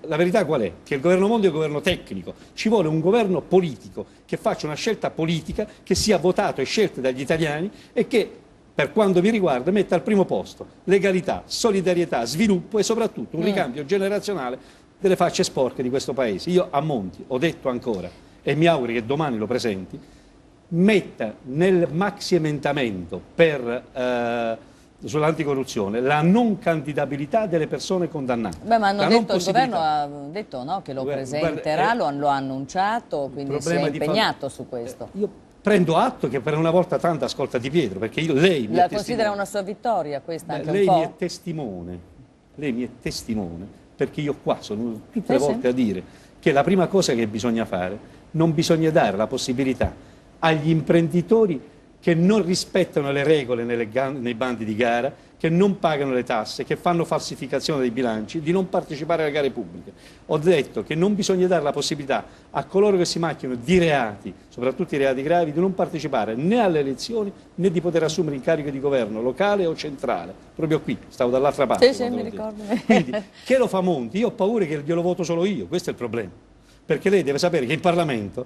La verità qual è? Che il governo Monti è un governo tecnico, ci vuole un governo politico che faccia una scelta politica, che sia votato e scelto dagli italiani e che, per quanto mi riguarda, metta al primo posto legalità, solidarietà, sviluppo e soprattutto un ricambio generazionale delle facce sporche di questo Paese. Io a Monti ho detto ancora, e mi auguro che domani lo presenti, metta nel maxi emendamento sull'anticorruzione la non candidabilità delle persone condannate. Beh, ma hanno detto, il governo ha detto no, che lo presenterà, lo ha annunciato, quindi si è impegnato su questo. Io prendo atto che per una volta tanto ascolta Di Pietro, perché lei mi la considera una sua vittoria questa anche un po'? Lei mi è testimone, perché io qua sono tutte le volte a dire che la prima cosa che bisogna fare, non bisogna dare la possibilità agli imprenditori che non rispettano le regole nei bandi di gara, che non pagano le tasse, che fanno falsificazione dei bilanci, di non partecipare alle gare pubbliche. Ho detto che non bisogna dare la possibilità a coloro che si macchiano di reati, soprattutto i reati gravi, di non partecipare né alle elezioni né di poter assumere incarico di governo locale o centrale. Proprio qui, stavo dall'altra parte. Sì, mi ricordo. Quindi, che lo fa Monti? Io ho paura che glielo voto solo io, questo è il problema. Perché lei deve sapere che in Parlamento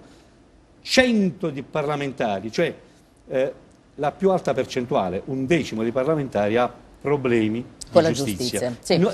100 di parlamentari, cioè la più alta percentuale, 1/10 dei parlamentari ha problemi con di la giustizia. Sì.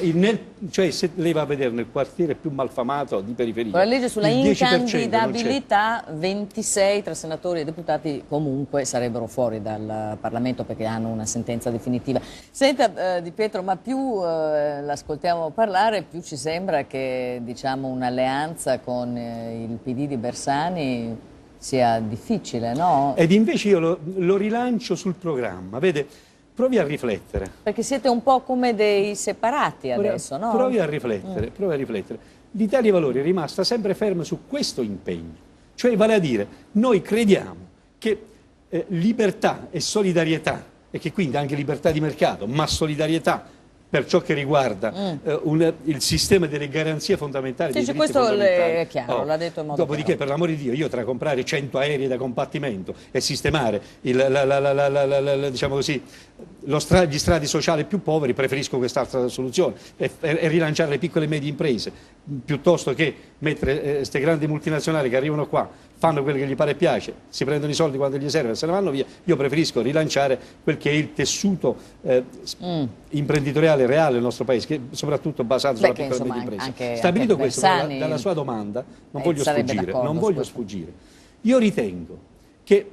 Cioè se lei va a vedere nel quartiere più malfamato di periferia, con la legge sulla il 10% incandidabilità 26 tra senatori e deputati comunque sarebbero fuori dal Parlamento perché hanno una sentenza definitiva. Senta Di Pietro, ma più l'ascoltiamo parlare, più ci sembra che diciamo un'alleanza con il PD di Bersani sia difficile, no? Ed invece io lo rilancio sul programma, vede, provi a riflettere. Perché siete un po' come dei separati adesso, no? Provi a riflettere, provi a riflettere. L'Italia dei Valori è rimasta sempre ferma su questo impegno, cioè vale a dire, noi crediamo che libertà e solidarietà, e che quindi anche libertà di mercato, ma solidarietà per ciò che riguarda il sistema delle garanzie fondamentali dei diritti questo fondamentali. È chiaro, l'ha detto in modo Dopodiché, chiaro. per l'amore di Dio, io tra comprare 100 aerei da combattimento e sistemare diciamo così, gli strati sociali più poveri, preferisco quest'altra soluzione e rilanciare le piccole e medie imprese, piuttosto che mettere queste grandi multinazionali che arrivano qua, fanno quello che gli pare e piace, si prendono i soldi quando gli serve e se ne vanno via. Io preferisco rilanciare quel che è il tessuto imprenditoriale reale del nostro paese, che è soprattutto basato sulla piccola e medie imprese. Stabilito questo, dalla sua domanda, non voglio sfuggire. Io ritengo che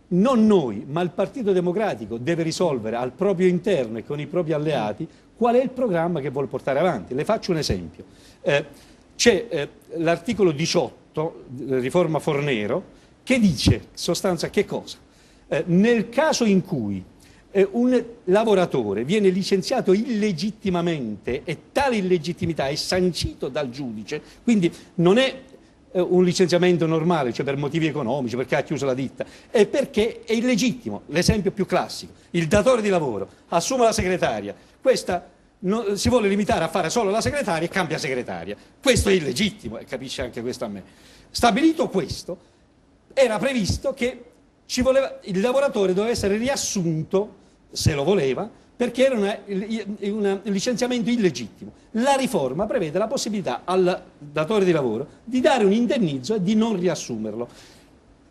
non noi, ma il Partito Democratico deve risolvere al proprio interno e con i propri alleati qual è il programma che vuole portare avanti. Le faccio un esempio. C'è l'articolo 18, riforma Fornero, che dice, in sostanza, che cosa? Nel caso in cui un lavoratore viene licenziato illegittimamente e tale illegittimità è sancito dal giudice, quindi non è un licenziamento normale, cioè per motivi economici, perché ha chiuso la ditta, è perché è illegittimo. L'esempio più classico, il datore di lavoro assume la segretaria, questa si vuole limitare a fare solo la segretaria e cambia segretaria. Questo è illegittimo, e capisce anche questo a me. Stabilito questo, era previsto che il lavoratore doveva essere riassunto, se lo voleva, perché era un licenziamento illegittimo. La riforma prevede la possibilità al datore di lavoro di dare un indennizzo e di non riassumerlo.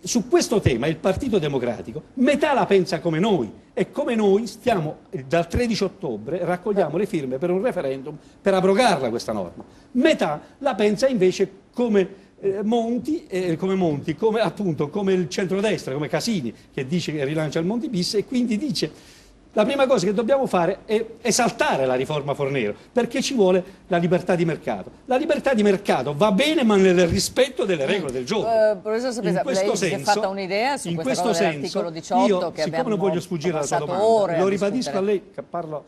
Su questo tema il Partito Democratico metà la pensa come noi e come noi stiamo dal 13 ottobre raccogliamo le firme per un referendum per abrogarla questa norma. Metà la pensa invece come Monti, come il centrodestra, come Casini, che dice che rilancia il Monti bis e quindi dice la prima cosa che dobbiamo fare è esaltare la riforma Fornero, perché ci vuole la libertà di mercato. La libertà di mercato va bene, ma nel rispetto delle regole del gioco. Professor Sapesa, lei si è fatta un'idea su questa cosa dell'articolo 18 io, che siccome non voglio sfuggire alla sua domanda, lo ribadisco a lei, che parlo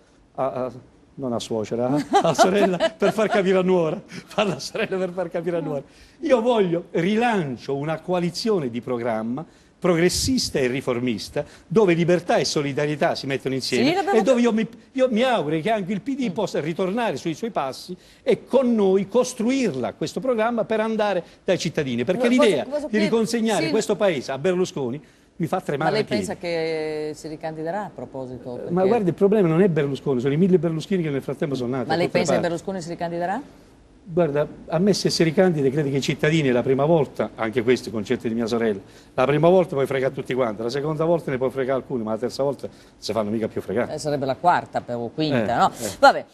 non a suocera, a sorella per far capire a nuora. Parlo a sorella per far capire a nuora. Io rilancio una coalizione di programma progressista e riformista, dove libertà e solidarietà si mettono insieme e dove io mi auguro che anche il PD possa ritornare sui suoi passi e con noi costruirla, questo programma, per andare dai cittadini. Perché l'idea di riconsegnare questo Paese a Berlusconi mi fa tremare. Ma lei pensa che si ricandiderà a proposito? Perché... Ma guardi, il problema non è Berlusconi, sono i 1000 Berlusconi che nel frattempo sono nati. Ma lei pensa che Berlusconi si ricandiderà? Guarda, a me se si ricandida credo che i cittadini la prima volta, anche questo è il concetto di mia sorella, la prima volta puoi fregare tutti quanti, la seconda volta ne puoi fregare alcuni, ma la terza volta non si fanno mica più fregare. Sarebbe la quarta o quinta, no? Vabbè.